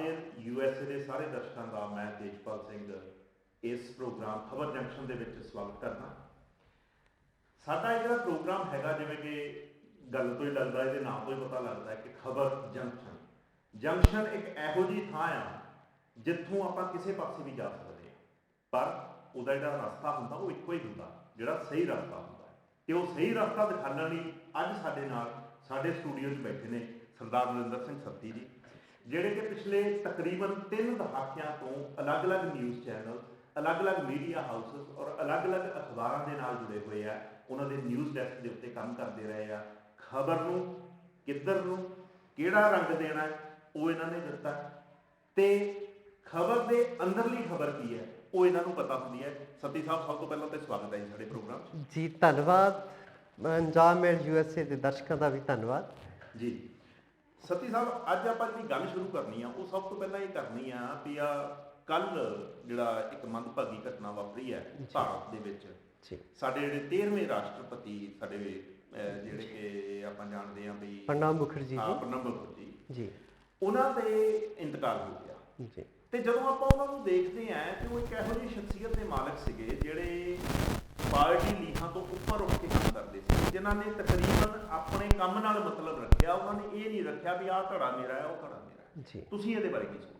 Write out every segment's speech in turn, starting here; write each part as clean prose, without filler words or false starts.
ਆਖਿਰ USA ਦੇ ਸਾਰੇ ਦਰਸ਼ਕਾਂ ਦਾ ਮੈਂ ਤੇਜਪਾਲ ਸਿੰਘ ਇਸ ਪ੍ਰੋਗਰਾਮ ਖਬਰ ਜੰਕਸ਼ਨ ਦੇ ਵਿੱਚ ਸਵਾਗਤ ਕਰਦਾ। ਸਾਡਾ ਇਹ ਜਿਹੜਾ ਪ੍ਰੋਗਰਾਮ ਹੈਗਾ, ਜਿਵੇਂ ਕਿ ਗੱਲ ਤੋਂ ਹੀ ਲੱਗਦਾ, ਇਹਦੇ ਨਾਮ ਤੋਂ ਹੀ ਪਤਾ ਲੱਗਦਾ ਕਿ ਖਬਰ ਜੰਕਸ਼ਨ। ਜੰਕਸ਼ਨ ਇੱਕ ਇਹੋ ਜਿਹੀ ਥਾਂ ਆ ਜਿੱਥੋਂ ਆਪਾਂ ਕਿਸੇ ਪਾਸੇ ਵੀ ਜਾ ਸਕਦੇ ਹਾਂ, ਪਰ ਉਹਦਾ ਜਿਹੜਾ ਰਸਤਾ ਹੁੰਦਾ ਉਹ ਇੱਕੋ ਹੀ ਹੁੰਦਾ, ਜਿਹੜਾ ਸਹੀ ਰਸਤਾ ਹੁੰਦਾ ਹੈ। ਤੇ ਉਹ ਸਹੀ ਰਸਤਾ ਦਿਖਾਉਣ ਲਈ ਅੱਜ ਸਾਡੇ ਨਾਲ ਸਾਡੇ ਸਟੂਡੀਓ 'ਚ ਬੈਠੇ ਨੇ ਸਰਦਾਰ ਨਰਿੰਦਰ ਸਿੰਘ ਸੱਤੀ ਜੀ, ਜਿਹੜੇ ਕਿ ਪਿਛਲੇ ਤਕਰੀਬਨ 3 ਦਹਾਕਿਆਂ ਤੋਂ ਅਲੱਗ-ਅਲੱਗ ਨਿਊਜ਼ ਚੈਨਲ, ਅਲੱਗ-ਅਲੱਗ ਮੀਡੀਆ ਹਾਊਸਿਸ ਔਰ ਅਲੱਗ-ਅਲੱਗ ਅਖਬਾਰਾਂ ਦੇ ਨਾਲ ਜੁੜੇ ਹੋਏ ਆ। ਉਹਨਾਂ ਦੇ ਨਿਊਜ਼ ਡੈਸਕ ਦੇ ਉੱਤੇ ਕੰਮ ਕਰਦੇ ਰਹੇ ਆ। ਖਬਰ ਨੂੰ ਕਿੱਧਰ ਨੂੰ ਕਿਹੜਾ ਰੰਗ ਦੇਣਾ ਉਹ ਇਹਨਾਂ ਨੇ ਦਿੱਤਾ, ਤੇ ਖਬਰ ਦੇ ਅੰਦਰਲੀ ਖਬਰ ਕੀ ਹੈ ਉਹ ਇਹਨਾਂ ਨੂੰ ਪਤਾ ਹੁੰਦੀ ਹੈ। ਸੱਤੀ ਸਾਹਿਬ, ਸਭ ਤੋਂ ਪਹਿਲਾਂ ਤਾਂ ਸਵਾਗਤ ਹੈ ਜੀ ਸਾਡੇ ਪ੍ਰੋਗਰਾਮ 'ਚ। ਜੀ ਧੰਨਵਾਦ। ਅੰਜਾਮ USA ਦੇ ਦਰਸ਼ਕਾਂ ਦਾ ਵੀ ਧੰਨਵਾਦ ਜੀ। ਸੱਤੀ ਸਾਹਿਬ, ਅੱਜ ਆਪਾਂ ਜਿਹੜੀ ਗੱਲ ਸ਼ੁਰੂ ਕਰਨੀ ਆ ਉਹ ਸਭ ਤੋਂ ਪਹਿਲਾਂ ਇਹ ਕਰਨੀ ਆ ਵੀ ਕੱਲ ਜਿਹੜਾ ਇੱਕ ਮੰਦਭਾਗੀ ਘਟਨਾ ਵਾਪਰੀ ਹੈ ਭਾਰਤ ਦੇ ਵਿੱਚ। ਸਾਡੇ ਜਿਹੜੇ 13ਵੇਂ ਰਾਸ਼ਟਰਪਤੀ, ਸਾਡੇ ਜਿਹੜੇ ਕਿ ਆਪਾਂ ਜਾਣਦੇ ਹਾਂ ਵੀ ਪ੍ਰਣਬ ਮੁਖਰਜੀ ਜੀ, ਉਹਨਾਂ ਦੇ ਇੰਤਕਾਲ ਹੋ ਗਿਆ ਜੀ। ਤੇ ਜਦੋਂ ਆਪਾਂ ਉਹਨਾਂ ਨੂੰ ਦੇਖਦੇ ਹਾਂ ਕਿ ਉਹ ਇੱਕ ਇਹੋ ਜਿਹੀ ਸ਼ਖਸੀਅਤ ਦੇ ਮਾਲਕ ਸੀਗੇ ਜਿਹੜੇ ਪਾਰਟੀ ਲੀਹਾਂ ਤੋਂ ਉੱਪਰ ਉੱਠ ਕੇ ਕੰਮ ਕਰਦੇ ਸੀ, ਜਿਨ੍ਹਾਂ ਨੇ ਤਕਰੀਬਨ ਆਪਣੇ ਕੰਮ ਨਾਲ ਮਤਲਬ ਰੱਖਿਆ। ਉਹਨਾਂ ਨੇ ਇਹ ਨਹੀਂ ਰੱਖਿਆ ਵੀ ਆਹ ਘੜਾ ਮੇਰਾ ਹੈ, ਉਹ ਘੜਾ ਮੇਰਾ ਜੀ। ਤੁਸੀਂ ਇਹਦੇ ਬਾਰੇ ਕੀ ਸੋਚਦੇ?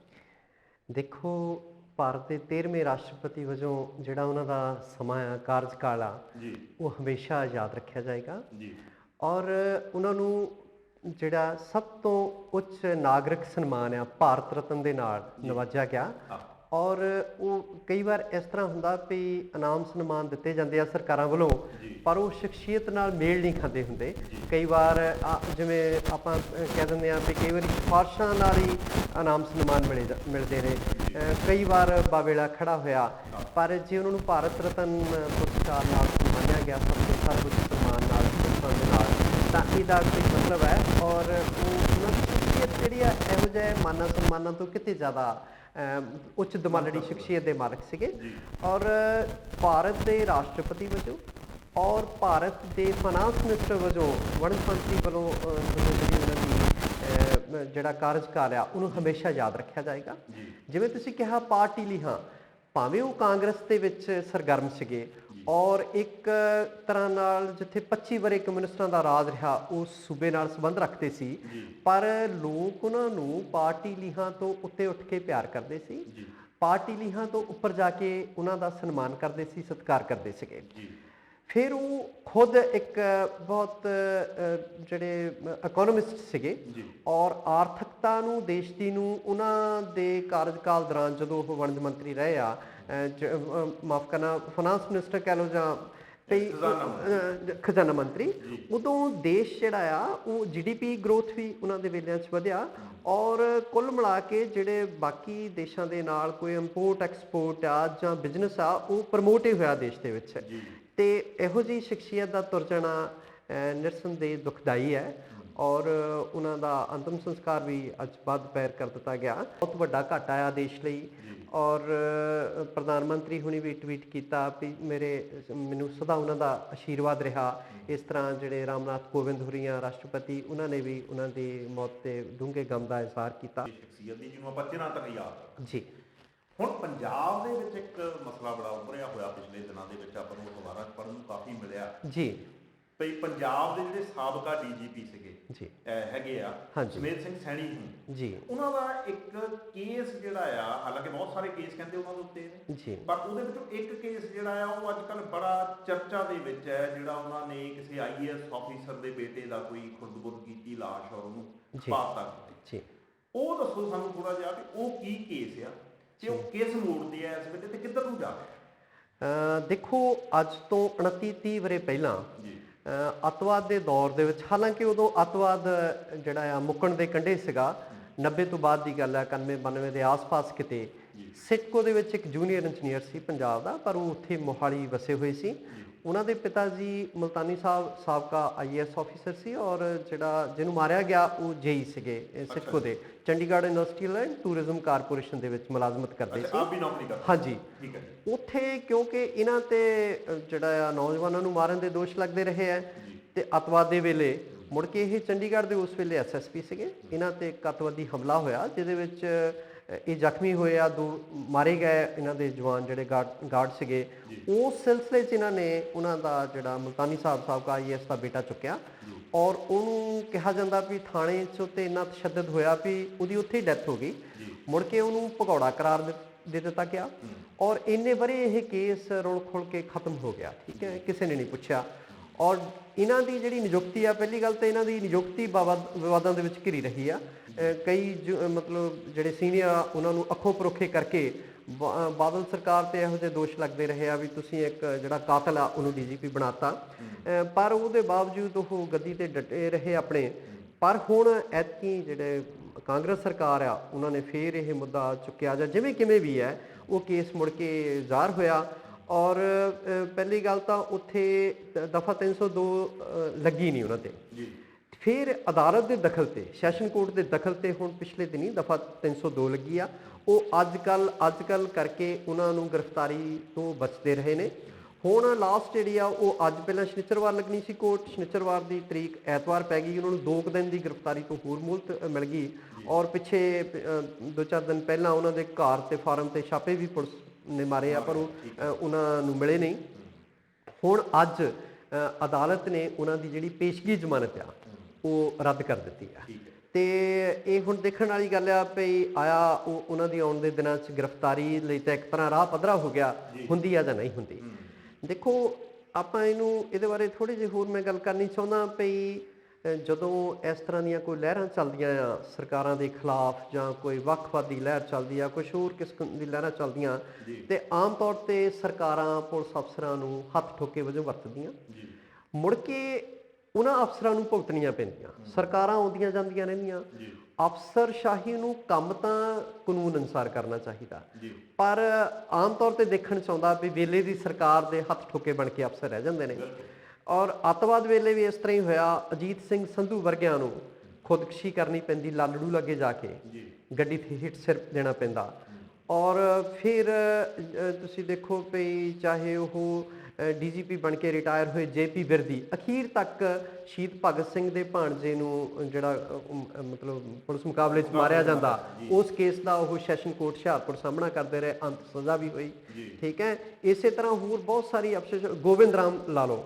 ਦੇਖੋ, ਭਾਰਤ ਦੇ 13ਵੇਂ ਰਾਸ਼ਟਰਪਤੀ ਵਜੋਂ ਜਿਹੜਾ ਉਹਨਾਂ ਦਾ ਸਮਾਂ ਆ, ਕਾਰਜਕਾਲ ਆ ਜੀ, ਉਹ ਹਮੇਸ਼ਾ ਯਾਦ ਰੱਖਿਆ ਜਾਏਗਾ ਜੀ। ਔਰ ਉਹਨਾਂ ਨੂੰ ਜਿਹੜਾ ਸਭ ਤੋਂ ਉੱਚ ਨਾਗਰਿਕ ਸਨਮਾਨ ਆ, ਭਾਰਤ ਰਤਨ ਦੇ ਨਾਲ ਨਵਾਜਿਆ ਗਿਆ। ਔਰ ਉਹ ਕਈ ਵਾਰ ਇਸ ਤਰ੍ਹਾਂ ਹੁੰਦਾ ਵੀ ਇਨਾਮ ਸਨਮਾਨ ਦਿੱਤੇ ਜਾਂਦੇ ਆ ਸਰਕਾਰਾਂ ਵੱਲੋਂ, ਪਰ ਉਹ ਸ਼ਖਸੀਅਤ ਨਾਲ ਮੇਲ ਨਹੀਂ ਖਾਂਦੇ ਹੁੰਦੇ। ਕਈ ਵਾਰ ਜਿਵੇਂ ਆਪਾਂ ਕਹਿ ਦਿੰਦੇ ਹਾਂ ਵੀ ਕਈ ਵਾਰੀ ਸਿਫਾਰਸ਼ਾਂ ਨਾਲ ਹੀ ਇਨਾਮ ਸਨਮਾਨ ਮਿਲਦੇ ਨੇ। ਕਈ ਵਾਰ ਬਾਵੇਲਾ ਖੜਾ ਹੋਇਆ, ਪਰ ਜੇ ਉਹਨਾਂ ਨੂੰ ਭਾਰਤ ਰਤਨ ਪੁਰਸਕਾਰ ਨਾਲ ਸਨਮਾਨਿਆ ਗਿਆ, ਸਭ ਤੋਂ ਸਰਵਉੱਚ ਸਨਮਾਨ ਨਾਲ, ਦੇ ਨਾਲ, ਤਾਂ ਇਹਦਾ ਕੋਈ ਮਤਲਬ ਹੈ। ਔਰ ਉਹਨਾਂ ਦੀ ਸ਼ਖਸੀਅਤ ਜਿਹੜੀ ਆ ਇਹੋ ਜਿਹੇ ਮਾਨਾਂ ਸਨਮਾਨਾਂ ਤੋਂ ਕਿਤੇ ਜ਼ਿਆਦਾ ਉੱਚ ਦਮਾਲੜੀ ਸ਼ਖਸੀਅਤ ਦੇ ਮਾਲਕ ਸੀਗੇ। ਔਰ ਭਾਰਤ ਦੇ ਰਾਸ਼ਟਰਪਤੀ ਵਜੋਂ ਔਰ ਭਾਰਤ ਦੇ ਫਾਈਨਾਂਸ ਮਿਨਿਸਟਰ ਵਜੋਂ, ਵਣਜ ਮੰਤਰੀ ਵੱਲੋਂ ਜਿਹੜੀ ਉਹਨਾਂ ਦੀ ਜਿਹੜਾ ਕਾਰਜਕਾਲ ਆ ਉਹਨੂੰ ਹਮੇਸ਼ਾ ਯਾਦ ਰੱਖਿਆ ਜਾਏਗਾ। ਜਿਵੇਂ ਤੁਸੀਂ ਕਿਹਾ, ਪਾਰਟੀ ਲੀਹਾਂ, ਭਾਵੇਂ ਉਹ ਕਾਂਗਰਸ ਦੇ ਵਿੱਚ ਸਰਗਰਮ ਸੀਗੇ ਔਰ ਇੱਕ ਤਰ੍ਹਾਂ ਨਾਲ ਜਿੱਥੇ 25 ਵਰ੍ਹੇ ਕਮਿਊਨਿਸਟਾਂ ਦਾ ਰਾਜ ਰਿਹਾ ਉਸ ਸੂਬੇ ਨਾਲ ਸੰਬੰਧ ਰੱਖਦੇ ਸੀ, ਪਰ ਲੋਕ ਉਹਨਾਂ ਨੂੰ ਪਾਰਟੀ ਲੀਹਾਂ ਤੋਂ ਉੱਤੇ ਉੱਠ ਕੇ ਪਿਆਰ ਕਰਦੇ ਸੀ, ਪਾਰਟੀ ਲੀਹਾਂ ਤੋਂ ਉੱਪਰ ਜਾ ਕੇ ਉਹਨਾਂ ਦਾ ਸਨਮਾਨ ਕਰਦੇ ਸੀ, ਸਤਿਕਾਰ ਕਰਦੇ ਸੀਗੇ। ਫਿਰ ਉਹ ਖੁਦ ਇੱਕ ਬਹੁਤ ਜਿਹੜੇ ਇਕੋਨੋਮਿਸਟ ਸੀਗੇ ਔਰ ਆਰਥਿਕਤਾ ਨੂੰ, ਦੇਸ਼ ਦੀ ਨੂੰ, ਉਹਨਾਂ ਦੇ ਕਾਰਜਕਾਲ ਦੌਰਾਨ ਜਦੋਂ ਉਹ ਵਣਜ ਮੰਤਰੀ ਰਹੇ ਆ, ਮਾਫ ਕਰਨਾ, ਫਾਈਨਾਂਸ ਮਿਨਿਸਟਰ ਕਹਿ ਲਓ ਜਾਂ ਖਜ਼ਾਨਾ ਮੰਤਰੀ, ਉਦੋਂ ਦੇਸ਼ ਜਿਹੜਾ ਆ ਉਹ GDP ਗਰੋਥ ਵੀ ਉਹਨਾਂ ਦੇ ਵੇਲਿਆਂ 'ਚ ਵਧਿਆ। ਔਰ ਕੁੱਲ ਮਿਲਾ ਕੇ ਜਿਹੜੇ ਬਾਕੀ ਦੇਸ਼ਾਂ ਦੇ ਨਾਲ ਕੋਈ ਇੰਪੋਰਟ ਐਕਸਪੋਰਟ ਆ ਜਾਂ ਬਿਜ਼ਨਸ ਆ, ਉਹ ਪ੍ਰਮੋਟ ਹੀ ਹੋਇਆ ਦੇਸ਼ ਦੇ ਵਿੱਚ। ਤੇ ਇਹੋ ਜਿਹੀ ਸ਼ਖਸੀਅਤ ਦਾ ਤੁਰ ਜਾਣਾ ਨਿਰਸੰਦੇਹ ਦੁਖਦਾਈ ਹੈ। ਔਰ ਉਹਨਾਂ ਦਾ ਅੰਤਿਮ ਸੰਸਕਾਰ ਵੀ ਅੱਜ ਬਾਅਦ ਦੁਪਹਿਰ ਕਰ ਦਿੱਤਾ ਗਿਆ। ਬਹੁਤ ਵੱਡਾ ਘਾਟਾ ਆਇਆ ਦੇਸ਼ ਲਈ। ਔਰ ਪ੍ਰਧਾਨ ਮੰਤਰੀ ਹੁਣੀ ਵੀ ਟਵੀਟ ਕੀਤਾ ਵੀ ਮੈਨੂੰ ਸਦਾ ਉਹਨਾਂ ਦਾ ਆਸ਼ੀਰਵਾਦ ਰਿਹਾ। ਇਸ ਤਰ੍ਹਾਂ ਜਿਹੜੇ ਰਾਮਨਾਥ ਕੋਵਿੰਦ ਹੋਰੀਆਂ ਰਾਸ਼ਟਰਪਤੀ, ਉਹਨਾਂ ਨੇ ਵੀ ਉਹਨਾਂ ਦੀ ਮੌਤ 'ਤੇ ਡੂੰਘੇ ਗਮ ਦਾ ਇਜ਼ਹਾਰ ਕੀਤਾ ਜਿਹਨੂੰ ਆਪਾਂ ਚਿਰਾਂ ਤੱਕ ਯਾਦ ਜੀ। ਹੁਣ ਪੰਜਾਬ ਦੇ ਵਿੱਚ ਇੱਕ ਮਸਲਾ ਬੜਾ ਉੱਭਰਿਆ ਹੋਇਆ ਪਿਛਲੇ ਦਿਨਾਂ ਦੇ ਵਿੱਚ, ਆਪਾਂ ਨੂੰ ਅਖਬਾਰਾਂ 'ਚ ਪੜ੍ਹਨ ਨੂੰ ਕਾਫੀ ਮਿਲਿਆ ਜੀ, ਵੀ ਪੰਜਾਬ ਦੇ ਜਿਹੜੇ ਸਾਬਕਾ DGP ਸੀਗੇ ਜੀ, ਹੈਗੇ ਆ ਸੁਮੇਧ ਸਿੰਘ ਸੈਣੀ ਜੀ, ਉਹਨਾਂ ਦਾ ਇੱਕ ਕੇਸ ਜਿਹੜਾ ਆ, ਹਾਲਾਂਕਿ ਬਹੁਤ ਸਾਰੇ ਕੇਸ ਕਹਿੰਦੇ ਉਹਨਾਂ ਦੇ ਉੱਤੇ ਨੇ ਜੀ, ਪਰ ਉਹਦੇ ਵਿੱਚੋਂ ਇੱਕ ਕੇਸ ਜਿਹੜਾ ਆ ਉਹ ਅੱਜ ਕੱਲ੍ਹ ਬੜਾ ਚਰਚਾ ਦੇ ਵਿੱਚ ਹੈ, ਜਿਹੜਾ ਉਹਨਾਂ ਨੇ ਕਿਸੇ IAS ਆਫੀਸਰ ਦੇ ਬੇਟੇ ਦਾ ਕੋਈ ਖੁਰਦ-ਬੁਰਦ ਕੀਤੀ ਲਾਸ਼ ਔਰ ਉਹਨੂੰ ਪਾਤਾ ਜੀ। ਉਹ ਦੱਸੋ ਸਾਨੂੰ ਥੋੜਾ ਜਿਹਾ ਵੀ ਉਹ ਕੀ ਕੇਸ ਆ ਤੇ ਉਹ ਕਿਸ ਮੋੜ ਤੇ ਆ ਇਸ ਵੇਲੇ ਤੇ ਕਿੱਧਰ ਨੂੰ ਜਾ ਰਿਹਾ? ਦੇਖੋ, ਅੱਜ ਤੋਂ 29-30 ਵਰ੍ਹੇ ਪਹਿਲਾਂ ਅੱਤਵਾਦ ਦੇ ਦੌਰ ਦੇ ਵਿੱਚ, ਹਾਲਾਂਕਿ ਉਦੋਂ ਅੱਤਵਾਦ ਜਿਹੜਾ ਆ ਮੁੱਕਣ ਦੇ ਕੰਢੇ ਸੀਗਾ, 90 ਤੋਂ ਬਾਅਦ ਦੀ ਗੱਲ ਹੈ, 91-92 ਦੇ ਆਸ-ਪਾਸ ਕਿਤੇ, ਸਿਟਕੋ ਦੇ ਵਿੱਚ ਇੱਕ ਜੂਨੀਅਰ ਇੰਜੀਨੀਅਰ ਸੀ ਪੰਜਾਬ ਦਾ, ਪਰ ਉਹ ਉੱਥੇ ਮੋਹਾਲੀ ਵਸੇ ਹੋਏ ਸੀ। ਉਹਨਾਂ ਦੇ ਪਿਤਾ ਜੀ ਮੁਲਤਾਨੀ ਸਾਹਿਬ ਸਾਬਕਾ IAS ਆਫੀਸਰ ਸੀ, ਔਰ ਜਿਹੜਾ ਜਿਹਨੂੰ ਮਾਰਿਆ ਗਿਆ ਉਹ JE ਸੀਗੇ ਸਿਟਕੋ ਦੇ, Chandigarh industrial and tourism corporation ਦੇ ਵਿੱਚ ਮੁਲਾਜ਼ਮਤ ਕਰਦੇ ਸੀ। ਹਾਂਜੀ, ਉੱਥੇ ਕਿਉਂਕਿ ਇਹਨਾਂ ਤੇ ਜਿਹੜਾ ਆ ਨੌਜਵਾਨਾਂ ਨੂੰ ਮਾਰਨ ਦੇ ਦੋਸ਼ ਲੱਗਦੇ ਰਹੇ ਹੈ, ਤੇ ਅੱਤਵਾਦ ਦੇ ਵੇਲੇ ਮੁੜ ਕੇ ਇਹ ਚੰਡੀਗੜ੍ਹ ਦੇ ਉਸ ਵੇਲੇ SSP ਸੀਗੇ, ਇਹਨਾਂ ਤੇ ਇੱਕ ਅੱਤਵਾਦੀ ਹਮਲਾ ਹੋਇਆ ਜਿਹਦੇ ਵਿੱਚ ਇਹ ਜ਼ਖਮੀ ਹੋਏ ਆ, 2 ਮਾਰੇ ਗਏ ਇਹਨਾਂ ਦੇ ਜਵਾਨ ਜਿਹੜੇ ਗਾਰਡ ਸੀਗੇ। ਉਸ ਸਿਲਸਿਲੇ 'ਚ ਇਹਨਾਂ ਨੇ ਉਹਨਾਂ ਦਾ ਜਿਹੜਾ ਮੁਲਤਾਨੀ ਸਾਬਕਾ IAS ਦਾ ਬੇਟਾ ਚੁੱਕਿਆ ਔਰ ਉਹਨੂੰ ਕਿਹਾ ਜਾਂਦਾ ਵੀ ਥਾਣੇ 'ਚ ਉੱਤੇ ਇੰਨਾ ਤਸ਼ੱਦਦ ਹੋਇਆ ਵੀ ਉਹਦੀ ਉੱਥੇ ਹੀ ਡੈਥ ਹੋ ਗਈ। ਮੁੜ ਕੇ ਉਹਨੂੰ ਭਗੌੜਾ ਕਰਾਰ ਦੇ ਦਿੱਤਾ ਗਿਆ ਔਰ ਇੰਨੇ ਵਰੇ ਇਹ ਕੇਸ ਰੁਲ ਖੁਲ ਕੇ ਖਤਮ ਹੋ ਗਿਆ। ਠੀਕ ਹੈ, ਕਿਸੇ ਨੇ ਨਹੀਂ ਪੁੱਛਿਆ। ਔਰ ਇਹਨਾਂ ਦੀ ਜਿਹੜੀ ਨਿਯੁਕਤੀ ਆ, ਪਹਿਲੀ ਗੱਲ ਤਾਂ ਇਹਨਾਂ ਦੀ ਨਿਯੁਕਤੀ ਵਿਵਾਦਾਂ ਦੇ ਵਿੱਚ ਘਿਰੀ ਰਹੀ ਆ। ਕਈ ਮਤਲਬ ਜਿਹੜੇ ਸੀਨੀਅਰ ਆ ਉਹਨਾਂ ਨੂੰ ਅੱਖੋਂ ਪਰੋਖੇ ਕਰਕੇ ਬਾਦਲ ਸਰਕਾਰ ਤੇ ਇਹੋ ਜਿਹੇ ਦੋਸ਼ ਲੱਗਦੇ ਰਹੇ ਆ ਵੀ ਤੁਸੀਂ ਇੱਕ ਜਿਹੜਾ ਕਾਤਲ ਆ ਉਹਨੂੰ DGP ਬਣਾਤਾ, ਪਰ ਉਹਦੇ ਬਾਵਜੂਦ ਉਹ ਗੱਦੀ ਤੇ ਡਟੇ ਰਹੇ ਆਪਣੇ। ਪਰ ਹੁਣ ਐਤਕੀ ਜਿਹੜੇ ਕਾਂਗਰਸ ਸਰਕਾਰ ਆ ਉਹਨਾਂ ਨੇ ਫੇਰ ਇਹ ਮੁੱਦਾ ਚੁੱਕਿਆ ਜਾਂ ਜਿਵੇਂ ਕਿਵੇਂ ਵੀ ਹੈ ਉਹ ਕੇਸ ਮੁੜ ਕੇ ਜ਼ਾਹਰ ਹੋਇਆ। ਔਰ ਪਹਿਲੀ ਗੱਲ ਤਾਂ ਉੱਥੇ ਦਫਾ 302 ਲੱਗੀ ਨਹੀਂ ਉਹਨਾਂ ਤੇ। ਫਿਰ ਅਦਾਲਤ ਦੇ ਦਖਲ ਤੇ, ਸੈਸ਼ਨ ਕੋਰਟ ਦੇ ਦਖਲ ਤੇ ਹੁਣ ਪਿਛਲੇ ਦਿਨੀ ਦਫਾ 302 ਲੱਗੀ ਆ। ਉਹ ਅੱਜ ਕੱਲ ਕਰਕੇ ਉਹਨਾਂ ਨੂੰ ਗ੍ਰਿਫਤਾਰੀ ਤੋਂ ਬਚਦੇ ਰਹੇ ਨੇ। ਹੁਣ ਲਾਸਟ ਜਿਹੜੀ ਆ ਉਹ ਅੱਜ, ਪਹਿਲਾਂ ਸ਼ਨੀਚਰਵਾਰ ਲੱਗਣੀ ਸੀ ਕੋਰਟ, ਸ਼ਨੀਚਰਵਾਰ ਦੀ ਤਰੀਕ ਐਤਵਾਰ ਪੈ ਗਈ। ਉਹਨਾਂ ਨੂੰ 2 ਦਿਨ ਦੀ ਗ੍ਰਿਫਤਾਰੀ ਤੋਂ ਹੋਰ ਮੁਹਲਤ ਮਿਲ ਗਈ ਔਰ ਪਿੱਛੇ 2-4 ਦਿਨ ਪਹਿਲਾਂ ਉਹਨਾਂ ਦੇ ਘਰ ਤੇ ਫਾਰਮ ਤੇ ਛਾਪੇ ਵੀ ਪੁਲਿਸ ਨੇ ਮਾਰੇ ਆ, ਪਰ ਉਹਨਾਂ ਨੂੰ ਮਿਲੇ ਨਹੀਂ। ਹੁਣ ਅੱਜ ਅਦਾਲਤ ਨੇ ਉਹਨਾਂ ਦੀ ਜਿਹੜੀ ਪੇਸ਼ਗੀ ਜ਼ਮਾਨਤ ਆ ਉਹ ਰੱਦ ਕਰ ਦਿੱਤੀ ਆ ਤੇ ਇਹ ਹੁਣ ਦੇਖਣ ਵਾਲੀ ਗੱਲ ਆ ਵੀ ਆਇਆ ਉਹ ਉਹਨਾਂ ਦੀ ਆਉਣ ਦੇ ਦਿਨਾਂ 'ਚ ਗ੍ਰਿਫਤਾਰੀ ਲਈ ਤਾਂ ਇੱਕ ਤਰ੍ਹਾਂ ਰਾਹ ਪੱਧਰਾ ਹੋ ਗਿਆ, ਹੁੰਦੀ ਆ ਜਾਂ ਨਹੀਂ ਹੁੰਦੀ। ਦੇਖੋ ਆਪਾਂ ਇਹਦੇ ਬਾਰੇ ਥੋੜ੍ਹੀ ਜਿਹੀ ਹੋਰ ਮੈਂ ਗੱਲ ਕਰਨੀ ਚਾਹੁੰਦਾ ਵੀ ਜਦੋਂ ਇਸ ਤਰ੍ਹਾਂ ਦੀਆਂ ਕੋਈ ਲਹਿਰਾਂ ਚੱਲਦੀਆਂ ਆ ਸਰਕਾਰਾਂ ਦੇ ਖਿਲਾਫ ਜਾਂ ਕੋਈ ਵੱਖਵਾਦੀ ਲਹਿਰ ਚੱਲਦੀ ਆ, ਕੁਛ ਹੋਰ ਕਿਸਮ ਦੀ ਲਹਿਰਾਂ ਚੱਲਦੀਆਂ ਤੇ ਆਮ ਤੌਰ ਤੇ ਸਰਕਾਰਾਂ ਪੁਲਿਸ ਅਫਸਰਾਂ ਨੂੰ ਹੱਥ ਠੋਕੇ ਵਜੋਂ ਵਰਤਦੀਆਂ। ਮੁੜ ਕੇ ਉਹਨਾਂ ਅਫਸਰਾਂ ਨੂੰ ਭੁਗਤਣੀਆਂ ਪੈਂਦੀਆਂ। ਸਰਕਾਰਾਂ ਆਉਂਦੀਆਂ ਜਾਂਦੀਆਂ ਰਹਿੰਦੀਆਂ। ਅਫਸਰਸ਼ਾਹੀ ਨੂੰ ਕੰਮ ਤਾਂ ਕਾਨੂੰਨ ਅਨੁਸਾਰ ਕਰਨਾ ਚਾਹੀਦਾ, ਪਰ ਆਮ ਤੌਰ ਤੇ ਦੇਖਣ 'ਚ ਆਉਂਦਾ ਵੀ ਵੇਲੇ ਦੀ ਸਰਕਾਰ ਦੇ ਹੱਥ ਠੋਕੇ ਬਣ ਕੇ ਅਫਸਰ ਰਹਿ ਜਾਂਦੇ ਨੇ। ਔਰ ਅੱਤਵਾਦ ਵੇਲੇ ਵੀ ਇਸ ਤਰ੍ਹਾਂ ਹੀ ਹੋਇਆ। ਅਜੀਤ ਸਿੰਘ ਸੰਧੂ ਵਰਗਿਆਂ ਨੂੰ ਖੁਦਕੁਸ਼ੀ ਕਰਨੀ ਪੈਂਦੀ, ਲਾਲੜੂ ਲਾਗੇ ਜਾ ਕੇ ਗੱਡੀ ਤੇ ਹਿੱਟ ਸਿਰ ਦੇਣਾ ਪੈਂਦਾ। ਔਰ ਫਿਰ ਤੁਸੀਂ ਦੇਖੋ ਵੀ ਚਾਹੇ ਉਹ DGP ਬਣ ਕੇ ਰਿਟਾਇਰ ਹੋਏ JP ਬਿਰਦੀ, ਅਖੀਰ ਤੱਕ ਸ਼ਹੀਦ ਭਗਤ ਸਿੰਘ ਦੇ ਭਾਣਜੇ ਨੂੰ ਜਿਹੜਾ ਮਤਲਬ ਪੁਲਿਸ ਮੁਕਾਬਲੇ 'ਚ ਮਾਰਿਆ ਜਾਂਦਾ, ਉਸ ਕੇਸ ਦਾ ਉਹ ਸੈਸ਼ਨ ਕੋਰਟ ਹੁਸ਼ਿਆਰਪੁਰ ਸਾਹਮਣਾ ਕਰਦੇ ਰਹੇ, ਅੰਤ ਸਜ਼ਾ ਵੀ ਹੋਈ। ਠੀਕ ਹੈ, ਇਸੇ ਤਰ੍ਹਾਂ ਹੋਰ ਬਹੁਤ ਸਾਰੀ ਅਫਸਰ, ਗੋਬਿੰਦ ਰਾਮ ਲਾ ਲਓ।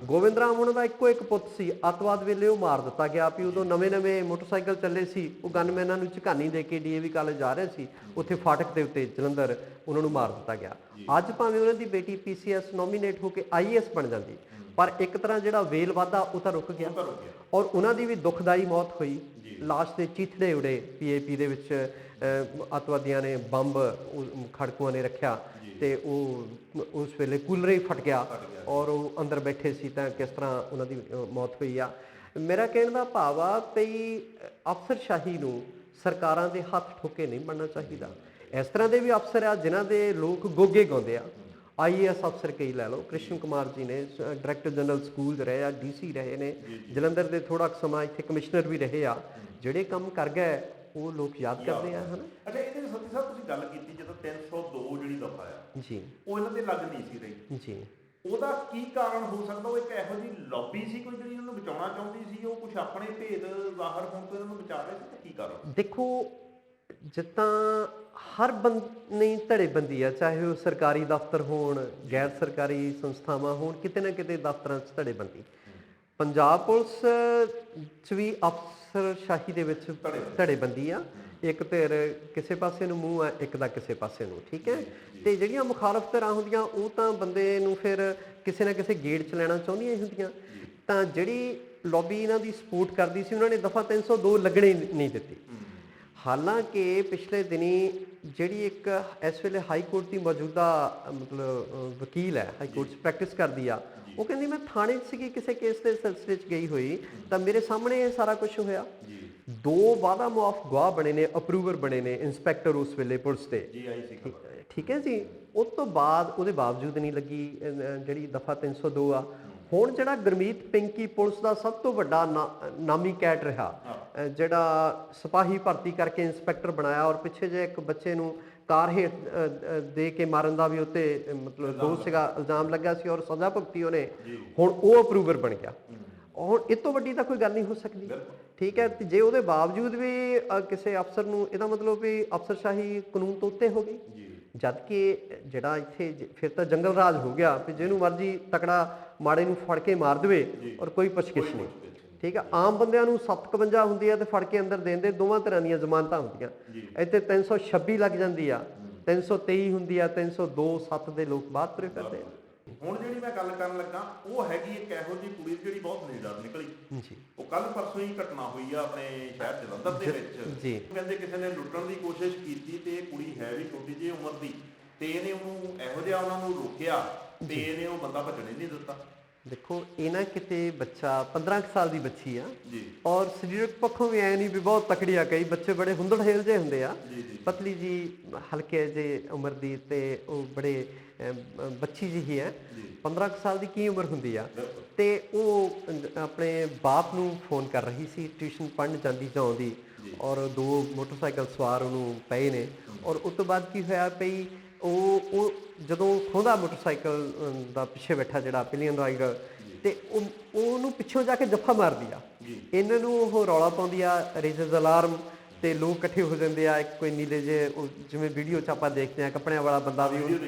ਗੋਬਿੰਦ ਰਾਮ ਉਹਨਾਂ ਦਾ ਇੱਕੋ ਇੱਕ ਪੁੱਤ ਸੀ, ਅੱਤਵਾਦ ਵੇਲੇ ਉਹ ਮਾਰ ਦਿੱਤਾ ਗਿਆ ਵੀ ਉਦੋਂ ਨਵੇਂ ਮੋਟਰਸਾਈਕਲ ਚੱਲੇ ਸੀ, ਉਹ ਗਨਮੈਨਾਂ ਨੂੰ ਝਕਾਨੀ ਦੇ ਕੇ DAV ਕਾਲਜ ਜਾ ਰਹੇ ਸੀ, ਉੱਥੇ ਫਾਟਕ ਦੇ ਉੱਤੇ ਜਲੰਧਰ ਉਹਨਾਂ ਨੂੰ ਮਾਰ ਦਿੱਤਾ ਗਿਆ। ਅੱਜ ਭਾਵੇਂ ਉਹਨਾਂ ਦੀ ਬੇਟੀ PCS ਨੋਮੀਨੇਟ ਹੋ ਕੇ IAS ਬਣ ਜਾਂਦੀ, ਪਰ ਇੱਕ ਤਰ੍ਹਾਂ ਜਿਹੜਾ ਵੇਲ ਵਾਧਾ ਉਹ ਤਾਂ ਰੁਕ ਗਿਆ। ਔਰ ਉਹਨਾਂ ਦੀ ਵੀ ਦੁਖਦਾਈ ਮੌਤ ਹੋਈ। ਲਾਸ਼ ਦੇ ਚੀਥੜੇ ਉੜੇ PAP ਦੇ ਵਿੱਚ, ਅੱਤਵਾਦੀਆਂ ਨੇ ਬੰਬ ਖੜਕੂਆਂ ਨੇ ਰੱਖਿਆ ਤੇ ਉਹ ਉਸ ਵੇਲੇ ਕੂਲਰ ਹੀ ਫਟ ਗਿਆ ਔਰ ਉਹ ਅੰਦਰ ਬੈਠੇ ਸੀ ਤਾਂ ਕਿਸ ਤਰ੍ਹਾਂ ਉਹਨਾਂ ਦੀ ਮੌਤ ਹੋਈ ਆ। ਮੇਰਾ ਕਹਿਣ ਦਾ ਭਾਵ ਆ ਵੀ ਅਫਸਰਸ਼ਾਹੀ ਨੂੰ ਸਰਕਾਰਾਂ ਦੇ ਹੱਥ ਠੋਕੇ ਨਹੀਂ ਬਣਨਾ ਚਾਹੀਦਾ। ਇਸ ਤਰ੍ਹਾਂ ਦੇ ਵੀ ਅਫਸਰ ਆ ਜਿਨ੍ਹਾਂ ਦੇ ਲੋਕ ਗੋਗੇ ਗਾਉਂਦੇ ਆ। IAS ਅਫਸਰ ਕਈ ਲੈ ਲਓ, ਕ੍ਰਿਸ਼ਨ ਕੁਮਾਰ ਜੀ ਨੇ ਡਾਇਰੈਕਟਰ ਜਨਰਲ ਸਕੂਲ ਰਹੇ ਆ, DC ਰਹੇ ਨੇ, ਜਲੰਧਰ ਦੇ ਥੋੜਾ ਸਮਾਂ ਇੱਥੇ ਕਮਿਸ਼ਨਰ ਵੀ ਰਹੇ ਆ। ਜਿਹੜੇ ਕੰਮ ਕਰ ਗਏ ਉਹ ਲੋਕ ਯਾਦ ਕਰਦੇ ਆ, ਹਨਾ। ਅੱਛਾ, ਇਹਦੇ ਸੱਤੀ ਸਾਹਿਬ ਤੁਸੀਂ ਗੱਲ ਕੀਤੀ ਜਦੋਂ 302 ਜਿਹੜੀ ਦਫਾ ਆ ਜੀ, ਉਹ ਇਹਨਾਂ ਤੇ ਲੱਗ ਨਹੀਂ ਸੀ ਰਹੀ ਜੀ, ਉਹਦਾ ਕੀ ਕਾਰਨ ਹੋ ਸਕਦਾ? ਉਹ ਇੱਕ ਇਹੋ ਜਿਹੀ ਲੌਬੀ ਸੀ ਕੋਈ ਜਿਹੜੀ ਇਹਨਾਂ ਨੂੰ ਬਚਾਉਣਾ ਚਾਹੁੰਦੀ ਸੀ, ਉਹ ਕੁਝ ਆਪਣੇ ਭੇਦ ਜ਼ਾਹਰ ਹੋਣ ਤੋਂ ਇਹਨਾਂ ਨੂੰ ਬਚਾ ਰਹੇ ਸੀ, ਕੀ ਕਾਰਨ? ਦੇਖੋ, ਜਿੱਦਾਂ ਹਰ ਨਹੀਂ ਧੜੇਬੰਦੀ ਆ, ਚਾਹੇ ਉਹ ਸਰਕਾਰੀ ਦਫ਼ਤਰ ਹੋਣ, ਗੈਰ ਸਰਕਾਰੀ ਸੰਸਥਾਵਾਂ ਹੋਣ, ਕਿਤੇ ਨਾ ਕਿਤੇ ਦਫ਼ਤਰਾਂ 'ਚ ਧੜੇਬੰਦੀ। ਪੰਜਾਬ ਪੁਲਿਸ 'ਚ ਵੀ ਅਫਸਰਸ਼ਾਹੀ ਦੇ ਵਿੱਚ ਧੜੇਬੰਦੀ ਆ। ਇੱਕ ਧਿਰ ਕਿਸੇ ਪਾਸੇ ਨੂੰ ਮੂੰਹ ਆ, ਇੱਕ ਦਾ ਕਿਸੇ ਪਾਸੇ ਨੂੰ। ਠੀਕ ਹੈ, ਤੇ ਜਿਹੜੀਆਂ ਮੁਖਾਲਫ ਧਿਰਾਂ ਹੁੰਦੀਆਂ ਉਹ ਤਾਂ ਬੰਦੇ ਨੂੰ ਫਿਰ ਕਿਸੇ ਨਾ ਕਿਸੇ ਗੇੜ 'ਚ ਲੈਣਾ ਚਾਹੁੰਦੀਆਂ ਹੀ ਹੁੰਦੀਆਂ। ਤਾਂ ਜਿਹੜੀ ਲੌਬੀ ਇਹਨਾਂ ਦੀ ਸਪੋਰਟ ਕਰਦੀ ਸੀ, ਉਹਨਾਂ ਨੇ ਦਫਾ 302 ਲੱਗਣੀ ਨਹੀਂ ਦਿੱਤੀ। ਹਾਲਾਂਕਿ ਪਿਛਲੇ ਦਿਨੀ ਜਿਹੜੀ ਇੱਕ ਇਸ ਵੇਲੇ ਹਾਈ ਕੋਰਟ ਦੀ ਮੌਜੂਦਾ ਮਤਲਬ ਵਕੀਲ ਹੈ, ਹਾਈ ਕੋਰਟ 'ਚ ਪ੍ਰੈਕਟਿਸ ਕਰਦੀ ਆ, ਉਹ ਕਹਿੰਦੀ ਮੈਂ ਥਾਣੇ 'ਚ ਸੀਗੀ ਕਿਸੇ ਕੇਸ ਦੇ ਸਿਲਸਿਲੇ 'ਚ ਗਈ ਹੋਈ ਤਾਂ ਮੇਰੇ ਸਾਹਮਣੇ ਇਹ ਸਾਰਾ ਕੁਝ ਹੋਇਆ। 2 ਵਾਅਦਾ ਮੁਆਫ ਗਵਾਹ ਬਣੇ ਨੇ, ਅਪਰੂਵਰ ਬਣੇ ਨੇ, ਇੰਸਪੈਕਟਰ ਉਸ ਵੇਲੇ ਪੁਲਿਸ ਦੇ। ਠੀਕ ਹੈ ਜੀ, ਉਸ ਤੋਂ ਬਾਅਦ ਉਹਦੇ ਬਾਵਜੂਦ ਨਹੀਂ ਲੱਗੀ ਜਿਹੜੀ ਦਫਾ 302 ਆ। ਹੁਣ ਜਿਹੜਾ ਗੁਰਮੀਤ ਪਿੰਕੀ ਪੁਲਿਸ ਦਾ ਸਭ ਤੋਂ ਵੱਡਾ ਨਾਮੀ ਕੈਟ ਰਿਹਾ, ਜਿਹੜਾ ਸਿਪਾਹੀ ਭਰਤੀ ਕਰਕੇ ਇੰਸਪੈਕਟਰ ਬਣਾਇਆ ਔਰ ਪਿੱਛੇ ਜੇ ਇੱਕ ਬੱਚੇ ਨੂੰ ਕਾਰ ਹੇਠ ਦੇ ਕੇ ਮਾਰਨ ਦਾ ਵੀ ਉੱਤੇ ਮਤਲਬ ਦੋਸ਼ ਸੀਗਾ, ਇਲਜ਼ਾਮ ਲੱਗਾ ਸੀ ਔਰ ਸਜ਼ਾ ਭੁਗਤੀ ਉਹਨੇ, ਹੁਣ ਉਹ ਅਪਰੂਵਰ ਬਣ ਗਿਆ। ਹੁਣ ਇਹ ਤੋਂ ਵੱਡੀ ਤਾਂ ਕੋਈ ਗੱਲ ਨਹੀਂ ਹੋ ਸਕਦੀ, ਠੀਕ ਹੈ। ਤੇ ਜੇ ਉਹਦੇ ਬਾਵਜੂਦ ਵੀ ਕਿਸੇ ਅਫਸਰ ਨੂੰ, ਇਹਦਾ ਮਤਲਬ ਵੀ ਅਫਸਰਸ਼ਾਹੀ ਕਾਨੂੰਨ ਤੋਂ ਉੱਤੇ ਹੋ ਗਈ, ਜਦ ਕਿ ਜਿਹੜਾ ਇੱਥੇ ਫਿਰ ਤਾਂ ਜੰਗਲ ਰਾਜ ਹੋ ਗਿਆ ਵੀ ਜਿਹਨੂੰ ਮਰਜ਼ੀ ਤਕੜਾ ਮਾੜੇ ਨੂੰ ਫੜ ਕੇ ਮਾਰ ਦੇਵੇ ਔਰ ਕੋਈ ਪੁੱਛਗਿੱਛ ਨਹੀਂ, ਠੀਕ ਹੈ। ਆਮ ਬੰਦਿਆਂ ਨੂੰ 751 ਹੁੰਦੀ ਆ ਤੇ ਫੜ ਕੇ ਅੰਦਰ ਦੇਣ ਦੇ ਦੋਵਾਂ ਤਰ੍ਹਾਂ ਦੀਆਂ ਜ਼ਮਾਨਤਾਂ ਹੁੰਦੀਆਂ, ਇੱਥੇ 326 ਲੱਗ ਜਾਂਦੀ ਆ, 323 ਹੁੰਦੀ ਆ, 302 7 ਦੇ ਲੋਕ ਬਾਹਰ ਤੁਰੇ ਫਿਰਦੇ ਆ। ਹੁਣ ਜਿਹੜੀ ਮੈਂ ਗੱਲ ਕਰਨ ਲੱਗਾ ਉਹ ਹੈਗੀ ਇੱਕ ਇਹੋ ਜਿਹੀ ਕੁੜੀ ਜਿਹੜੀ ਬਹੁਤ ਨਿਡਰ ਨਿਕਲੀ ਜੀ। ਉਹ ਕੱਲ ਪਰਸੋਂ ਹੀ ਘਟਨਾ ਹੋਈ ਆ ਆਪਣੇ ਸ਼ਹਿਰ ਜਲੰਧਰ ਦੇ ਵਿੱਚ ਜੀ। ਕਹਿੰਦੇ ਕਿਸੇ ਨੇ ਲੁੱਟਣ ਦੀ ਕੋਸ਼ਿਸ਼ ਕੀਤੀ ਤੇ ਇਹ ਕੁੜੀ ਹੈ ਵੀ ਛੋਟੀ ਜਿਹੀ ਉਮਰ ਦੀ, ਤੇ ਇਹਨੇ ਉਹਨੂੰ ਇਹੋ ਜਿਹਾ ਉਹਨਾਂ ਨੂੰ ਰੋਕਿਆ ਤੇ ਇਹਨੇ ਉਹ ਬੰਦਾ ਭੱਜਣ ਨਹੀਂ ਦਿੱਤਾ। ਦੇਖੋ ਇਹ ਨਾ ਕਿਤੇ ਬੱਚਾ 15 ਸਾਲ ਦੀ ਬੱਚੀ ਆ ਔਰ ਸਰੀਰਕ ਪੱਖੋਂ ਵੀ ਐ ਨਹੀਂ ਵੀ ਬਹੁਤ ਤਕੜੀ ਆ, ਕਈ ਬੱਚੇ ਬੜੇ ਹੁੰਦੜ ਹੇਲ ਜਿਹੇ ਹੁੰਦੇ ਆ, ਪਤਲੀ ਜੀ ਹਲਕੇ ਜਿਹੇ ਉਮਰ ਦੀ, ਤੇ ਉਹ ਬੜੇ ਬੱਚੀ ਜਿਹੀ ਹੈ, 15 ਸਾਲ ਦੀ ਕੀ ਉਮਰ ਹੁੰਦੀ ਆ। ਤੇ ਉਹ ਆਪਣੇ ਬਾਪ ਨੂੰ ਫੋਨ ਕਰ ਰਹੀ ਸੀ, ਟਿਊਸ਼ਨ ਪੜ੍ਹਨ ਜਾਂਦੀ ਜਾਂਦੀ, ਔਰ 2 ਮੋਟਰਸਾਈਕਲ ਸਵਾਰ ਉਹਨੂੰ ਪਏ ਨੇ। ਔਰ ਉਸ ਤੋਂ ਬਾਅਦ ਕੀ ਹੋਇਆ ਪਈ, ਉਹ ਜਦੋਂ ਖੋਂਦਾ ਮੋਟਰਸਾਈਕਲ ਦਾ ਪਿੱਛੇ ਬੈਠਾ ਜਿਹੜਾ ਪਿਲੀਅਨ ਰਾਈਡਰ, ਤੇ ਉਹਨੂੰ ਪਿੱਛੋਂ ਜਾ ਕੇ ਜੱਫਾ ਮਾਰਦੀ ਆ। ਇਹਨਾਂ ਨੂੰ ਉਹ ਰੌਲਾ ਪਾਉਂਦੀ ਆ, ਰੇਜ਼ਰ ਅਲਾਰਮ, ਤੇ ਲੋਕ ਇਕੱਠੇ ਹੋ ਜਾਂਦੇ ਆ। ਇੱਕ ਕੋਈ ਨੀਲੇ ਜਿਹੇ ਜਿਵੇਂ ਵੀਡੀਓ 'ਚ ਆਪਾਂ ਦੇਖਦੇ ਆ ਕੱਪੜਿਆਂ ਵਾਲਾ ਬੰਦਾ ਵੀ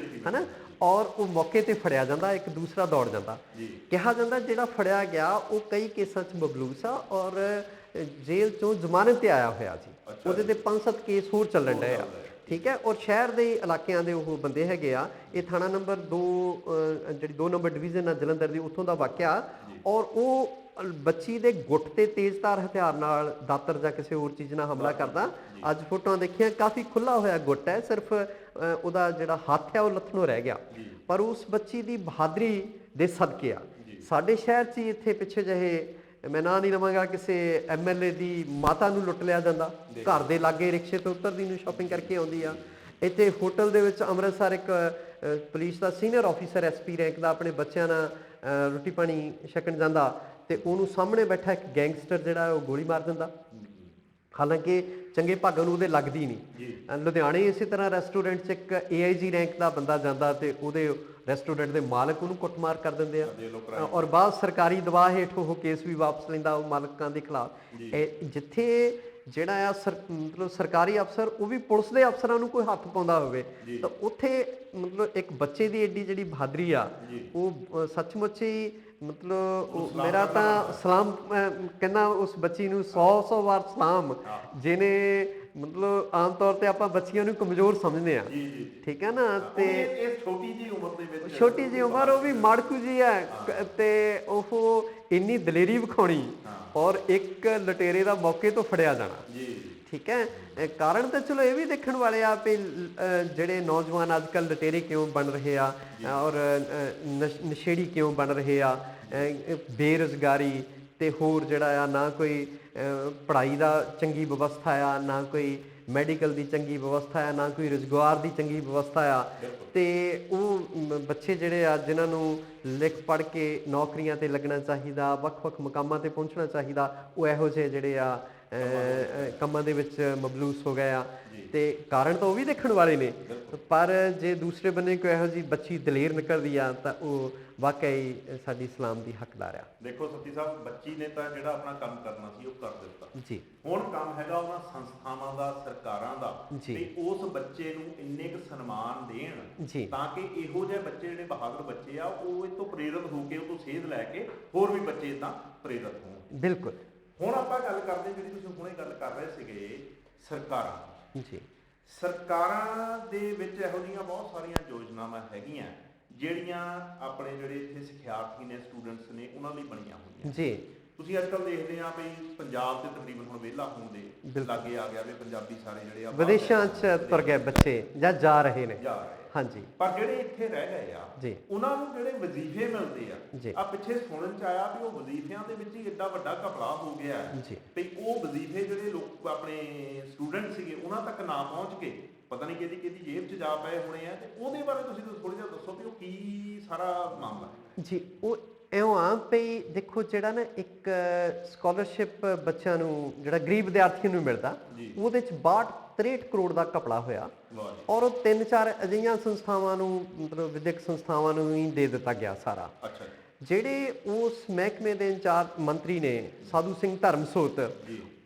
ਹੈ ਨਾ, ਔਰ ਉਹ ਮੌਕੇ ਤੇ ਫੜਿਆ ਜਾਂਦਾ, ਇੱਕ ਦੂਸਰਾ ਦੌੜ ਜਾਂਦਾ। ਕਿਹਾ ਜਾਂਦਾ ਜਿਹੜਾ ਫੜਿਆ ਗਿਆ ਉਹ ਕਈ ਕੇਸਾਂ 'ਚ ਮਬਲੂਸ ਆ ਔਰ ਜੇਲ੍ਹ 'ਚੋਂ ਜ਼ਮਾਨਤ ਤੇ ਆਇਆ ਹੋਇਆ ਸੀ, ਉਹਦੇ ਤੇ 5-7 ਕੇਸ ਹੋਰ ਚੱਲਣ ਡਏ ਆ, ਠੀਕ ਹੈ। ਔਰ ਸ਼ਹਿਰ ਦੇ ਇਲਾਕਿਆਂ ਦੇ ਉਹ ਬੰਦੇ ਹੈਗੇ ਆ। ਇਹ ਥਾਣਾ ਨੰਬਰ 2 ਜਿਹੜੀ 2 ਨੰਬਰ ਡਿਵੀਜ਼ਨ ਆ ਜਲੰਧਰ ਦੀ, ਉੱਥੋਂ ਦਾ ਵਾਕਿਆ। ਔਰ ਉਹ ਬੱਚੀ ਦੇ ਗੁੱਟ ਤੇ ਤੇਜ਼ਧਾਰ ਹਥਿਆਰ ਨਾਲ, ਦਾਤਰ ਜਾਂ ਕਿਸੇ ਹੋਰ ਚੀਜ਼ ਨਾਲ ਹਮਲਾ ਕਰਦਾ। ਅੱਜ ਫੋਟੋਆਂ ਦੇਖੀਆਂ, ਕਾਫੀ ਖੁੱਲਾ ਹੋਇਆ ਗੁੱਟ ਹੈ, ਸਿਰਫ ਉਹਦਾ ਜਿਹੜਾ ਹੱਥ ਹੈ ਉਹ ਲੱਥਣੋਂ ਰਹਿ ਗਿਆ। ਪਰ ਉਸ ਬੱਚੀ ਦੀ ਬਹਾਦਰੀ ਦੇ ਸਦਕੇ ਆ ਸਾਡੇ ਸ਼ਹਿਰ 'ਚ ਹੀ ਇੱਥੇ ਪਿੱਛੇ ਜਿਹੇ, ਮੈਂ ਨਾਂ ਨਹੀਂ ਲਵਾਂਗਾ, ਕਿਸੇ MLA ਦੀ ਮਾਤਾ ਨੂੰ ਲੁੱਟ ਲਿਆ ਜਾਂਦਾ, ਘਰ ਦੇ ਲਾਗੇ ਰਿਕਸ਼ੇ ਤੋਂ ਉਤਰਦੀ ਨੂੰ ਸ਼ਾਪਿੰਗ ਕਰਕੇ ਆਉਂਦੀ ਆ। ਇੱਥੇ ਹੋਟਲ ਦੇ ਵਿੱਚ ਅੰਮ੍ਰਿਤਸਰ ਇੱਕ ਪੁਲਿਸ ਦਾ ਸੀਨੀਅਰ ਆਫੀਸਰ SP ਰੈਂਕ ਦਾ ਆਪਣੇ ਬੱਚਿਆਂ ਨਾਲ ਰੋਟੀ ਪਾਣੀ ਛਕਣ ਜਾਂਦਾ, ਤੇ ਉਹਨੂੰ ਸਾਹਮਣੇ ਬੈਠਾ ਇੱਕ ਗੈਂਗਸਟਰ ਜਿਹੜਾ ਉਹ ਗੋਲੀ ਮਾਰ ਦਿੰਦਾ। ਹਾਲਾਂਕਿ ਚੰਗੇ ਭਾਗਾਂ ਨੂੰ ਉਹਦੇ ਲੱਗਦੀ ਨਹੀਂ। ਲੁਧਿਆਣੇ ਇਸੇ ਤਰ੍ਹਾਂ ਰੈਸਟੋਰੈਂਟ 'ਚ ਇੱਕ AIG ਰੈਂਕ ਦਾ ਬੰਦਾ ਜਾਂਦਾ ਤੇ ਉਹਦੇ ਰੈਸਟੋਰੈਂਟ ਦੇ ਮਾਲਕ ਉਹਨੂੰ ਕੁੱਟਮਾਰ ਕਰ ਦਿੰਦੇ ਆ, ਔਰ ਬਾਅਦ ਸਰਕਾਰੀ ਦਬਾਅ ਹੇਠ ਉਹ ਕੇਸ ਵੀ ਵਾਪਸ ਲੈਂਦਾ ਉਹ ਮਾਲਕਾਂ ਦੇ ਖਿਲਾਫ। ਜਿੱਥੇ ਜਿਹੜਾ ਆ ਮਤਲਬ ਸਰਕਾਰੀ ਅਫਸਰ ਉਹ ਵੀ ਪੁਲਿਸ ਦੇ ਅਫਸਰਾਂ ਨੂੰ ਕੋਈ ਹੱਥ ਪਾਉਂਦਾ ਹੋਵੇ, ਤਾਂ ਉੱਥੇ ਮਤਲਬ ਇੱਕ ਬੱਚੇ ਦੀ ਐਡੀ ਜਿਹੜੀ ਬਹਾਦਰੀ ਆ, ਉਹ ਸੱਚਮੁੱਚ ਹੀ ਮਤਲਬ ਮੇਰਾ ਤਾਂ ਸਲਾਮ ਕਹਿੰਦਾ ਉਸ ਬੱਚੀ ਨੂੰ 100 ਵਾਰ ਸਲਾਮ, ਜਿਹਨੇ ਮਤਲਬ ਆਮ ਤੌਰ ਤੇ ਆਪਾਂ ਬੱਚੀਆਂ ਨੂੰ ਕਮਜ਼ੋਰ ਸਮਝਦੇ ਆ, ਠੀਕ ਹੈ ਨਾ। ਤੇ ਛੋਟੀ ਜਿਹੀ ਉਮਰ ਦੇ ਵਿੱਚ, ਛੋਟੀ ਜਿਹੀ ਉਮਰ, ਉਹ ਵੀ ਮਾੜਕੂ ਜੀ ਹੈ, ਤੇ ਉਹ ਇੰਨੀ ਦਲੇਰੀ ਵਿਖਾਉਣੀ ਔਰ ਇੱਕ ਲੁਟੇਰੇ ਦਾ ਮੌਕੇ ਤੋਂ ਫੜਿਆ ਜਾਣਾ, ਠੀਕ ਹੈ। ਕਾਰਨ ਤਾਂ ਚਲੋ ਇਹ ਵੀ ਦੇਖਣ ਵਾਲੇ ਆ ਵੀ ਜਿਹੜੇ ਨੌਜਵਾਨ ਅੱਜ ਕੱਲ੍ਹ ਲੁਟੇਰੇ ਕਿਉਂ ਬਣ ਰਹੇ ਆ ਔਰ ਨਸ਼ੇੜੀ ਕਿਉਂ ਬਣ ਰਹੇ ਆ। ਬੇਰੁਜ਼ਗਾਰੀ ਤੇ ਹੋਰ ਜਿਹੜਾ ਆ, ਨਾ ਕੋਈ ਪੜ੍ਹਾਈ ਦਾ ਚੰਗੀ ਵਿਵਸਥਾ ਆ, ਨਾ ਕੋਈ ਮੈਡੀਕਲ ਦੀ ਚੰਗੀ ਵਿਵਸਥਾ ਆ, ਨਾ ਕੋਈ ਰੁਜ਼ਗਾਰ ਦੀ ਚੰਗੀ ਵਿਵਸਥਾ ਆ। ਤੇ ਉਹ ਬੱਚੇ ਜਿਹੜੇ ਆ ਜਿਨ੍ਹਾਂ ਨੂੰ ਲਿਖ ਪੜ੍ਹ ਕੇ ਨੌਕਰੀਆਂ ਤੇ ਲੱਗਣਾ ਚਾਹੀਦਾ, ਵੱਖ-ਵੱਖ ਮੁਕਾਮਾਂ ਤੇ ਪਹੁੰਚਣਾ ਚਾਹੀਦਾ, ਉਹ ਇਹੋ ਜਿਹੇ ਜਿਹੜੇ ਆ ਕੰਮਾਂ ਦੇ ਵਿੱਚ ਮਬਲੂਸ ਹੋ ਗਏ ਆ। ਤੇ ਕਾਰਨ ਤਾਂ ਉਹ ਵੀ ਦੇਖਣ ਵਾਲੇ ਨੇ, ਪਰ ਜੇ ਦੂਸਰੇ ਬੰਨੇ ਕੋਈ ਇਹੋ ਜਿਹੀ ਬੱਚੀ ਦਲੇਰ ਨਿਕਲਦੀ ਆ ਤਾਂ ਉਹ ਵਾਕਈ ਸਾਡੀ ਇਸਲਾਮ ਦੀ ਹੱਕਦਾਰ ਆ। ਦੇਖੋ ਸੱਤੀ ਸਾਹਿਬ, ਬੱਚੀ ਨੇ ਤਾਂ ਜਿਹੜਾ ਆਪਣਾ ਕੰਮ ਕਰਨਾ ਸੀ ਉਹ ਕਰ ਦਿੱਤਾ ਜੀ। ਹੁਣ ਕੰਮ ਹੈਗਾ ਉਹਨਾਂ ਸੰਸਥਾਵਾਂ ਦਾ, ਸਰਕਾਰਾਂ ਦਾ, ਤੇ ਉਸ ਬੱਚੇ ਨੂੰ ਇੰਨੇ ਕੁ ਸਨਮਾਨ ਦੇਣ ਤਾਂ ਕਿ ਇਹੋ ਜਿਹੇ ਬੱਚੇ ਜਿਹੜੇ ਬਹਾਦਰ ਬੱਚੇ ਆ ਉਹ ਇਹ ਤੋਂ ਪ੍ਰੇਰਿਤ ਹੋ ਕੇ, ਉਹ ਤੋਂ ਸੇਧ ਲੈ ਕੇ ਹੋਰ ਵੀ ਬੱਚੇ ਇਦਾਂ ਪ੍ਰੇਰਿਤ ਹੋਣ। ਬਿਲਕੁਲ। ਹੁਣ ਆਪਾਂ ਗੱਲ ਕਰਦੇ, ਜਿਹੜੀ ਤੁਸੀਂ ਹੁਣੇ ਗੱਲ ਕਰ ਰਹੇ ਸੀਗੇ, ਸਰਕਾਰਾਂ ਜੀ। ਸਰਕਾਰਾਂ ਦੇ ਵਿੱਚ ਇਹੋ ਜਿਹੀਆਂ ਬਹੁਤ ਸਾਰੀਆਂ ਯੋਜਨਾਵਾਂ ਹੈਗੀਆਂ ਜਿਹੜੀਆਂ ਆਪਣੇ ਜਿਹੜੇ ਇੱਥੇ ਸਿੱਖਿਆਰਥੀ ਨੇ, ਸਟੂਡੈਂਟਸ ਨੇ, ਉਹਨਾਂ ਲਈ ਬਣੀਆਂ ਹੋਈਆਂ ਜੀ। ਤੁਸੀਂ ਅੱਜ ਕੱਲ੍ਹ ਦੇਖਦੇ ਆ ਵੀ ਪੰਜਾਬ ਤੇ ਤਕਰੀਬਨ ਹੁਣ ਵਿਹਲਾ ਹੋਣ ਦੇ ਲਾਗੇ ਆ ਗਿਆ ਵੀ ਪੰਜਾਬੀ ਸਾਰੇ ਜਿਹੜੇ ਆ ਵਿਦੇਸ਼ਾਂ 'ਚ ਤੁਰ ਗਏ ਬੱਚੇ ਜਾਂ ਜਾ ਰਹੇ ਨੇ। ਹਾਂਜੀ। ਪਰ ਜਿਹੜੇ ਇੱਥੇ ਰਹਿ ਗਏ ਆ ਉਹਨਾਂ ਨੂੰ ਜਿਹੜੇ ਵਜ਼ੀਫੇ ਮਿਲਦੇ ਆ ਪਿੱਛੇ ਸੁਣਨ 'ਚ ਆਇਆ ਵੀ ਉਹ ਵਜ਼ੀਫਿਆਂ ਦੇ ਵਿੱਚ ਹੀ ਏਡਾ ਵੱਡਾ ਘਪਲਾ ਹੋ ਗਿਆ ਤੇ ਉਹ ਵਜ਼ੀਫੇ ਜਿਹੜੇ ਲੋਕ ਆਪਣੇ ਸਟੂਡੈਂਟ ਸੀਗੇ ਉਹਨਾਂ ਤੱਕ ਨਾ ਪਹੁੰਚ ਕੇ ਪਤਾ ਨਹੀਂ ਕਿਹਦੀ ਜੇਬ 'ਚ ਜਾ ਪਏ ਹੋਣੇ ਆ। ਤੇ ਉਹਦੇ ਬਾਰੇ ਤੁਸੀਂ ਥੋੜ੍ਹਾ ਜਿਹਾ ਦੱਸੋ ਵੀ ਉਹ ਕੀ ਸਾਰਾ ਮਾਮਲਾ ਜੀ। ਉਹ ਇਉਂ ਆ ਵੀ ਦੇਖੋ, ਜਿਹੜਾ ਨਾ ਇੱਕ ਸਕਾਲਰਸ਼ਿਪ ਬੱਚਿਆਂ ਨੂੰ ਜਿਹੜਾ ਗਰੀਬ ਵਿਦਿਆਰਥੀਆਂ ਨੂੰ ਮਿਲਦਾ, ਉਹਦੇ 'ਚ 62-63 ਕਰੋੜ ਦਾ ਘਪਲਾ ਹੋਇਆ ਔਰ ਉਹ 3-4 ਅਜਿਹੀਆਂ ਸੰਸਥਾਵਾਂ ਨੂੰ, ਮਤਲਬ ਵਿਦਿਅਕ ਸੰਸਥਾਵਾਂ ਨੂੰ ਹੀ ਦੇ ਦਿੱਤਾ ਗਿਆ ਸਾਰਾ। ਜਿਹੜੇ ਉਸ ਮਹਿਕਮੇ ਦੇ ਇੰਚਾਰਜ ਮੰਤਰੀ ਨੇ ਸਾਧੂ ਸਿੰਘ ਧਰਮਸੋਤ,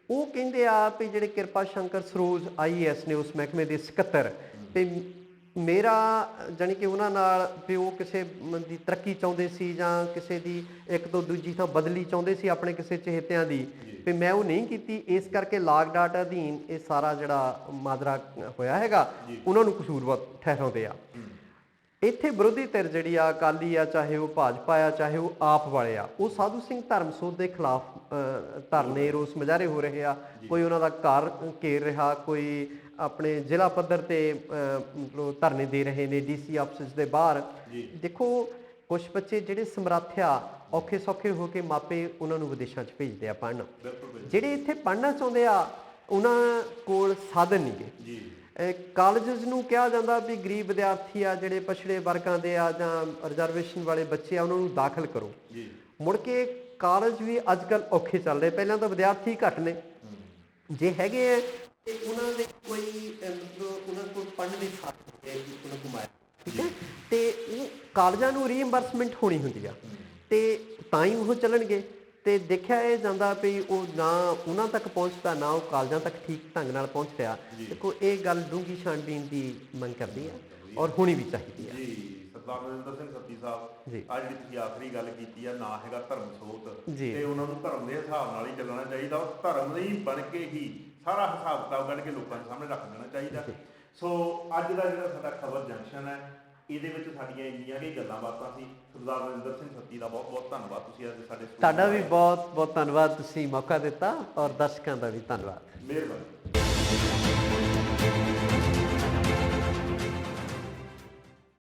ਉਹ ਕਹਿੰਦੇ ਆ ਵੀ ਜਿਹੜੇ ਕਿਰਪਾ ਸ਼ੰਕਰ ਸਰੋਜ IAS ਨੇ ਉਸ ਮਹਿਕਮੇ ਦੇ ਸਕੱਤਰ, ਤੇ ਮੇਰਾ ਜਾਣੀ ਕਿ ਉਹਨਾਂ ਨਾਲ ਵੀ ਉਹ ਕਿਸੇ ਦੀ ਤਰੱਕੀ ਚਾਹੁੰਦੇ ਸੀ ਜਾਂ ਕਿਸੇ ਦੀ ਇੱਕ ਤੋਂ ਦੂਜੀ ਥਾਂ ਬਦਲੀ ਚਾਹੁੰਦੇ ਸੀ ਆਪਣੇ ਕਿਸੇ ਚਹੇਤਿਆਂ ਦੀ, ਵੀ ਮੈਂ ਉਹ ਨਹੀਂ ਕੀਤੀ, ਇਸ ਕਰਕੇ ਲਾਗ ਡਾਟ ਅਧੀਨ ਇਹ ਸਾਰਾ ਜਿਹੜਾ ਮਾਜਰਾ ਹੋਇਆ ਹੈਗਾ ਉਹਨਾਂ ਨੂੰ ਕਸੂਰਵਾਰ ਠਹਿਰਾਉਂਦੇ ਆ। ਇੱਥੇ ਵਿਰੋਧੀ ਧਿਰ ਜਿਹੜੀ ਆ, ਅਕਾਲੀ ਆ, ਚਾਹੇ ਉਹ ਭਾਜਪਾ ਆ, ਚਾਹੇ ਉਹ ਆਪ ਵਾਲੇ ਆ, ਉਹ ਸਾਧੂ ਸਿੰਘ ਧਰਮਸੋਤ ਦੇ ਖਿਲਾਫ ਧਰਨੇ ਰੋਸ ਮੁਜ਼ਾਹਰੇ ਹੋ ਰਹੇ ਆ। ਕੋਈ ਉਹਨਾਂ ਦਾ ਘਰ ਘੇਰ ਰਿਹਾ, ਕੋਈ ਆਪਣੇ ਜ਼ਿਲ੍ਹਾ ਪੱਧਰ ਤੇ ਮਤਲਬ ਧਰਨੇ ਦੇ ਰਹੇ ਨੇ DC ਆਫਿਸ ਦੇ ਬਾਹਰ। ਦੇਖੋ ਕੁਝ ਬੱਚੇ ਜਿਹੜੇ ਸਮਰੱਥਿਆ ਔਖੇ ਸੌਖੇ ਹੋ ਕੇ ਮਾਪੇ ਉਹਨਾਂ ਨੂੰ ਵਿਦੇਸ਼ਾਂ 'ਚ ਭੇਜਦੇ ਆ ਪੜ੍ਹਨ, ਜਿਹੜੇ ਇੱਥੇ ਪੜ੍ਹਨਾ ਚਾਹੁੰਦੇ ਆ ਉਹਨਾਂ ਕੋਲ ਸਾਧਨ ਨਹੀਂਗੇ। ਕਾਲਜਸ ਨੂੰ ਕਿਹਾ ਜਾਂਦਾ ਵੀ ਗਰੀਬ ਵਿਦਿਆਰਥੀ ਆ, ਜਿਹੜੇ ਪਛੜੇ ਵਰਗਾਂ ਦੇ ਆ ਜਾਂ ਰਿਜ਼ਰਵੇਸ਼ਨ ਵਾਲੇ ਬੱਚੇ ਆ, ਉਹਨਾਂ ਨੂੰ ਦਾਖਲ ਕਰੋ। ਮੁੜ ਕੇ ਕਾਲਜ ਵੀ ਅੱਜ ਕੱਲ੍ਹ ਔਖੇ ਚੱਲ ਰਹੇ, ਪਹਿਲਾਂ ਤਾਂ ਵਿਦਿਆਰਥੀ ਘੱਟ ਨੇ, ਜੇ ਹੈਗੇ ਆ ਤੇ ਉਹਨਾਂ ਦੇ ਕੋਈ ਮਤਲਬ ਉਹਨਾਂ ਕੋਲ ਪੜ੍ਹਨ ਦੀ ਖਾਤਰ ਉਹਨਾਂ ਘੁਮਾਇਆ, ਠੀਕ ਹੈ, ਤੇ ਉਹ ਕਾਲਜਾਂ ਨੂੰ ਰੀਇੰਬਰਸਮੈਂਟ ਹੋਣੀ ਹੁੰਦੀ ਆ ਤੇ ਤਾਂ ਹੀ ਉਹ ਚੱਲਣਗੇ। ਤੇ ਦੇਖਿਆ ਇਹ ਜਾਂਦਾ ਵੀ ਉਹ ਨਾ ਉਹਨਾਂ ਤੱਕ ਪਹੁੰਚਦਾ, ਨਾ ਉਹ ਕਾਲਜਾਂ ਤੱਕ ਠੀਕ ਢੰਗ ਨਾਲ ਪਹੁੰਚ ਰਿਹਾ। ਦੇਖੋ ਇਹ ਗੱਲ ਡੂੰਘੀ ਛਾਣਬੀਨ ਦੀ ਮੰਗ ਕਰਦੀ ਹੈ ਔਰ ਹੋਣੀ ਵੀ ਚਾਹੀਦੀ ਹੈ। ਜੀ ਸਰਦਾਰ ਨਰਿੰਦਰ ਸਿੰਘ ਸੱਤੀ ਸਾਹਿਬ, ਅੱਜ ਜਿਹੜੀ ਤੁਸੀਂ ਆਖਰੀ ਗੱਲ ਕੀਤੀ ਆ, ਨਾ ਹੈਗਾ ਧਰਮਸੋਤ, ਤੇ ਉਹਨਾਂ ਨੂੰ ਧਰਮ ਦੇ ਹਿਸਾਬ ਨਾਲ ਹੀ ਚੱਲਣਾ ਚਾਹੀਦਾ, ਉਹ ਧਰਮ ਲਈ ਬਣ ਕੇ ਹੀ ਸਾਰਾ ਹਿਸਾਬ ਕਿਤਾਬ ਕੱਢ ਕੇ ਲੋਕਾਂ ਦੇ ਸਾਹਮਣੇ ਰੱਖ ਦੇਣਾ ਚਾਹੀਦਾ। ਸੋ ਅੱਜ ਦਾ ਜਿਹੜਾ ਸਾਡਾ ਖਬਰ ਜੰਕਸ਼ਨ ਹੈ, ਇਹਦੇ ਵਿੱਚ ਸਾਡੀਆਂ ਇੰਨੀਆਂ ਹੀ ਗੱਲਾਂ ਬਾਤਾਂ ਸੀ। ਸਰਦਾਰ ਨਰਿੰਦਰ ਸਿੰਘ ਸੱਤੀ ਦਾ ਬਹੁਤ ਬਹੁਤ ਧੰਨਵਾਦ, ਤੁਸੀਂ ਅੱਜ ਸਾਡੇ ਤੁਹਾਡਾ ਵੀ ਬਹੁਤ ਬਹੁਤ ਧੰਨਵਾਦ, ਤੁਸੀਂ ਮੌਕਾ ਦਿੱਤਾ, ਔਰ ਦਰਸ਼ਕਾਂ ਦਾ ਵੀ ਧੰਨਵਾਦ। ਮਿਹਰਬਾਨੀ।